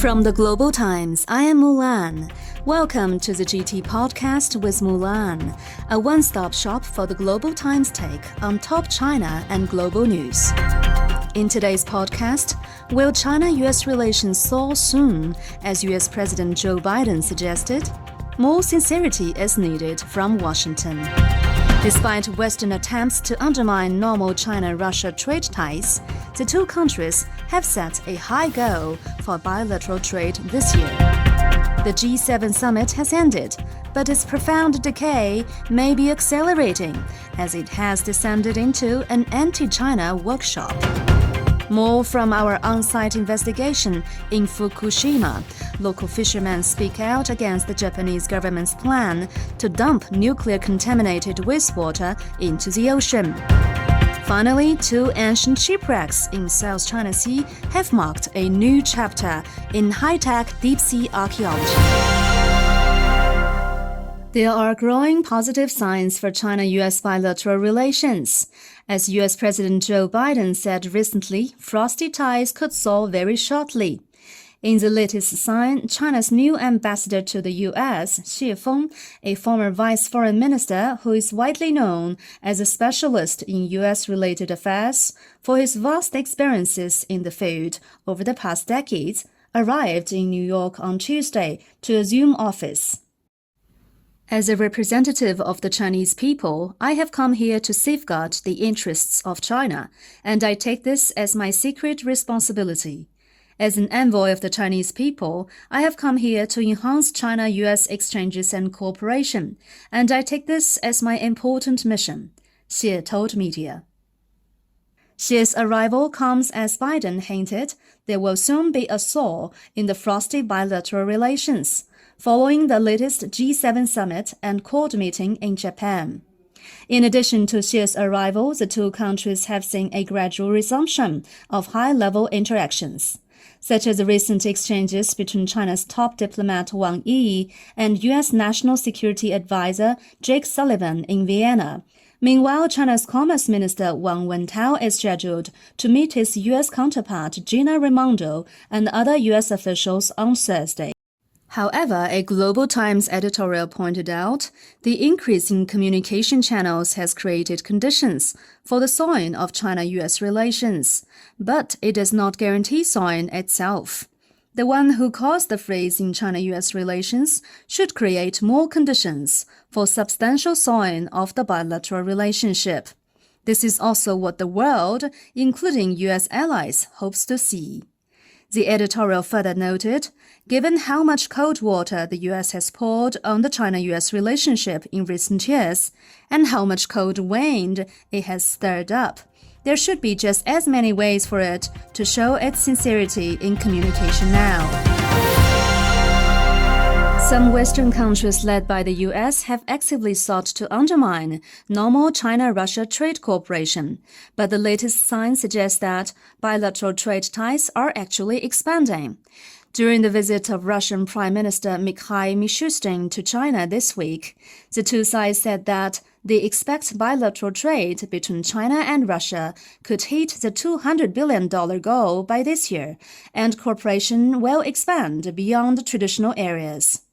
From the Global Times, I am Mulan. Welcome to the GT Podcast with Mulan, a one-stop shop for the Global Times take on top China and global news. In today's podcast, will China-US relations thaw soon, as US President Joe Biden suggested? More sincerity is needed from Washington. Despite Western attempts to undermine normal China-Russia trade ties, the two countries have set a high goal for bilateral trade this year. The G7 summit has ended, but its profound decay may be accelerating as it has descended into an anti-China workshop. More from our on-site investigation in Fukushima. Local fishermen speak out against the Japanese government's plan to dump nuclear-contaminated wastewater into the ocean. Finally, two ancient shipwrecks in South China Sea have marked a new chapter in high-tech deep-sea archaeology. There are growing positive signs for China-US bilateral relations. As US President Joe Biden said recently, frosty ties could thaw very shortly. In the latest sign, China's new ambassador to the U.S., Xie Feng, a former vice foreign minister who is widely known as a specialist in U.S.-related affairs for his vast experiences in the field over the past decades, arrived in New York on Tuesday to assume office. As a representative of the Chinese people, I have come here to safeguard the interests of China, and I take this as my secret responsibility. As an envoy of the Chinese people, I have come here to enhance China-US exchanges and cooperation, and I take this as my important mission, Xie told media. Xie's arrival comes as Biden hinted there will soon be a thaw in the frosty bilateral relations, following the latest G7 summit and Quad meeting in Japan. In addition to Xie's arrival, the two countries have seen a gradual resumption of high-level interactions, such as the recent exchanges between China's top diplomat Wang Yi and U.S. National Security Advisor Jake Sullivan in Vienna. Meanwhile, China's Commerce Minister Wang Wentao is scheduled to meet his U.S. counterpart Gina Raimondo and other U.S. officials on Thursday. However, a Global Times editorial pointed out, the increase in communication channels has created conditions for the thawing of China-US relations, but it does not guarantee thawing itself. The one who caused the freeze in China-US relations should create more conditions for substantial thawing of the bilateral relationship. This is also what the world, including U.S. allies, hopes to see. The editorial further noted, given how much cold water the U.S. has poured on the China-US relationship in recent years, and how much cold wind it has stirred up, there should be just as many ways for it to show its sincerity in communication now. Some Western countries led by the U.S. have actively sought to undermine normal China-Russia trade cooperation, but the latest signs suggest that bilateral trade ties are actually expanding. During the visit of Russian Prime Minister Mikhail Mishustin to China this week, the two sides said that they expect bilateral trade between China and Russia could hit the $200 billion goal by this year, and cooperation will expand beyond traditional areas.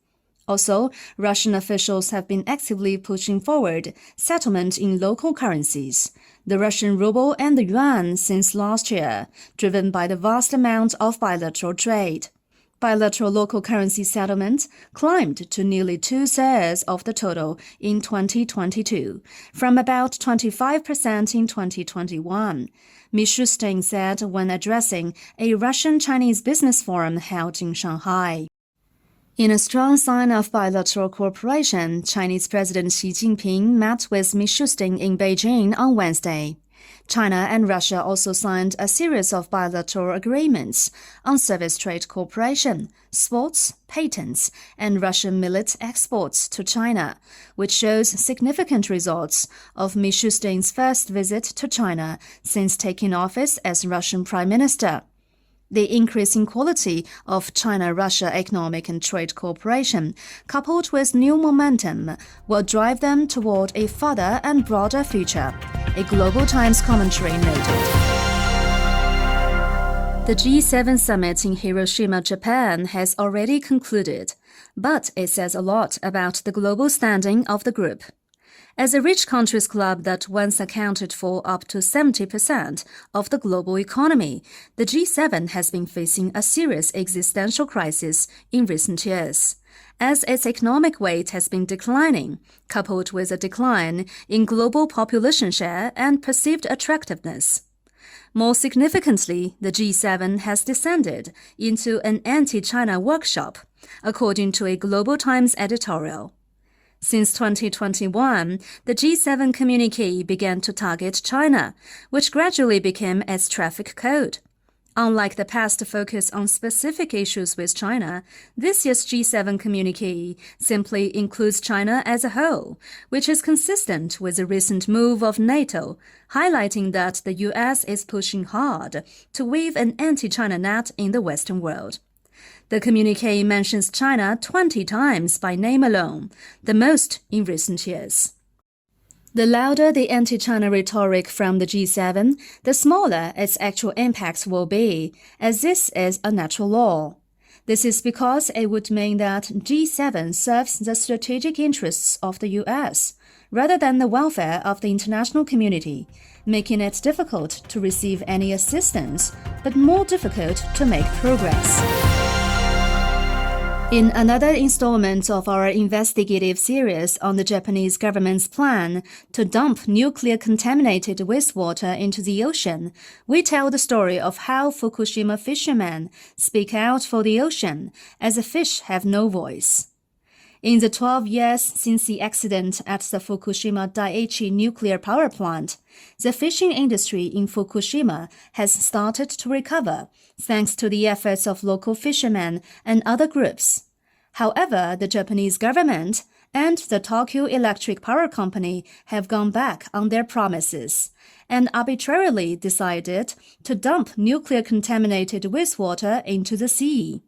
Also, Russian officials have been actively pushing forward settlement in local currencies, the Russian ruble and the yuan, since last year, driven by the vast amount of bilateral trade. Bilateral local currency settlements climbed to nearly two-thirds of the total in 2022, from about 25% in 2021. Mishustin said when addressing a Russian-Chinese business forum held in Shanghai. In a strong sign of bilateral cooperation, Chinese President Xi Jinping met with Mishustin in Beijing on Wednesday. China and Russia also signed a series of bilateral agreements on service trade cooperation, sports, patents, and Russian millet exports to China, which shows significant results of Mishustin's first visit to China since taking office as Russian Prime Minister. The increasing quality of China-Russia economic and trade cooperation, coupled with new momentum, will drive them toward a further and broader future, a Global Times commentary noted. The G7 summit in Hiroshima, Japan has already concluded, but it says a lot about the global standing of the group. As a rich countries club that once accounted for up to 70% of the global economy, the G7 has been facing a serious existential crisis in recent years, as its economic weight has been declining, coupled with a decline in global population share and perceived attractiveness. More significantly, the G7 has descended into an anti-China workshop, according to a Global Times editorial. Since 2021, the G7 communique began to target China, which gradually became its traffic code. Unlike the past focus on specific issues with China, this year's G7 communique simply includes China as a whole, which is consistent with the recent move of NATO, highlighting that the US is pushing hard to weave an anti-China net in the Western world. The communique mentions China 20 times by name alone, the most in recent years. The louder the anti-China rhetoric from the G7, the smaller its actual impact will be, as this is a natural law. This is because it would mean that G7 serves the strategic interests of the US, rather than the welfare of the international community, making it difficult to receive any assistance, but more difficult to make progress. In another installment of our investigative series on the Japanese government's plan to dump nuclear-contaminated wastewater into the ocean, we tell the story of how Fukushima fishermen speak out for the ocean, as the fish have no voice. In the 12 years since the accident at the Fukushima Daiichi nuclear power plant, the fishing industry in Fukushima has started to recover, thanks to the efforts of local fishermen and other groups. However, the Japanese government and the Tokyo Electric Power Company have gone back on their promises and arbitrarily decided to dump nuclear-contaminated wastewater into the sea.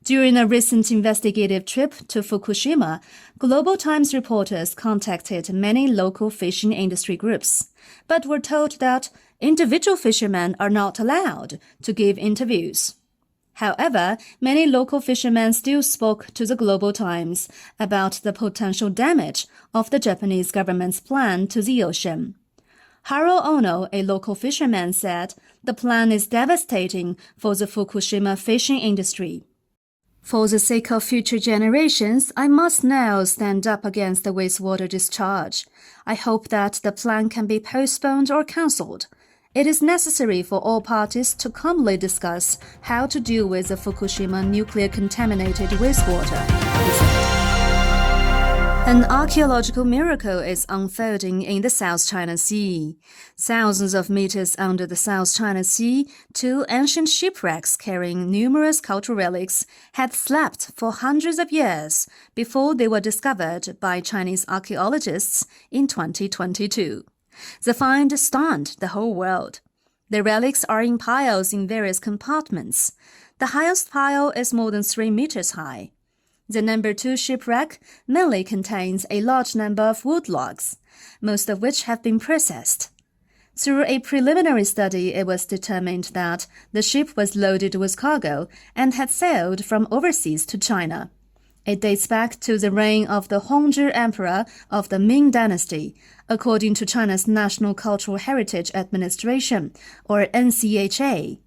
During a recent investigative trip to Fukushima, Global Times reporters contacted many local fishing industry groups, but were told that individual fishermen are not allowed to give interviews. However, many local fishermen still spoke to the Global Times about the potential damage of the Japanese government's plan to the ocean. Haro Ono, a local fisherman, said the plan is devastating for the Fukushima fishing industry. For the sake of future generations, I must now stand up against the wastewater discharge. I hope that the plan can be postponed or cancelled. It is necessary for all parties to calmly discuss how to deal with the Fukushima nuclear-contaminated wastewater, he said. An archaeological miracle is unfolding in the South China Sea. Thousands of meters under the South China Sea, two ancient shipwrecks carrying numerous cultural relics had slept for hundreds of years before they were discovered by Chinese archaeologists in 2022. The find stunned the whole world. The relics are in piles in various compartments. The highest pile is more than 3 meters high. The number 2 shipwreck mainly contains a large number of wood logs, most of which have been processed. Through a preliminary study, it was determined that the ship was loaded with cargo and had sailed from overseas to China. It dates back to the reign of the Hongzhi Emperor of the Ming Dynasty, according to China's National Cultural Heritage Administration, or NCHA.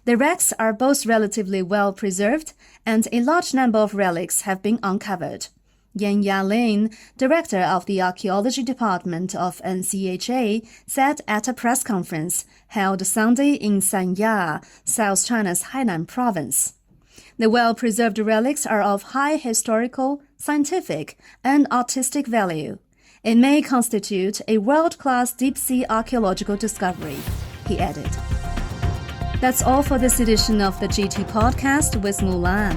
The wrecks are both relatively well preserved, and a large number of relics have been uncovered. Yan Yalin, director of the archaeology department of NCHA, said at a press conference held Sunday in Sanya, South China's Hainan province. The well-preserved relics are of high historical, scientific, and artistic value. It may constitute a world-class deep-sea archaeological discovery, he added. That's all for this edition of the GT Podcast with Mulan.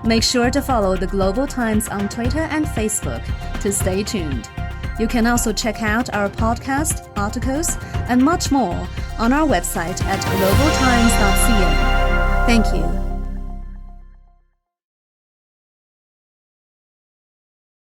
Make sure to follow the Global Times on Twitter and Facebook to stay tuned. You can also check out our podcast, articles, and much more on our website at globaltimes.cn. Thank you.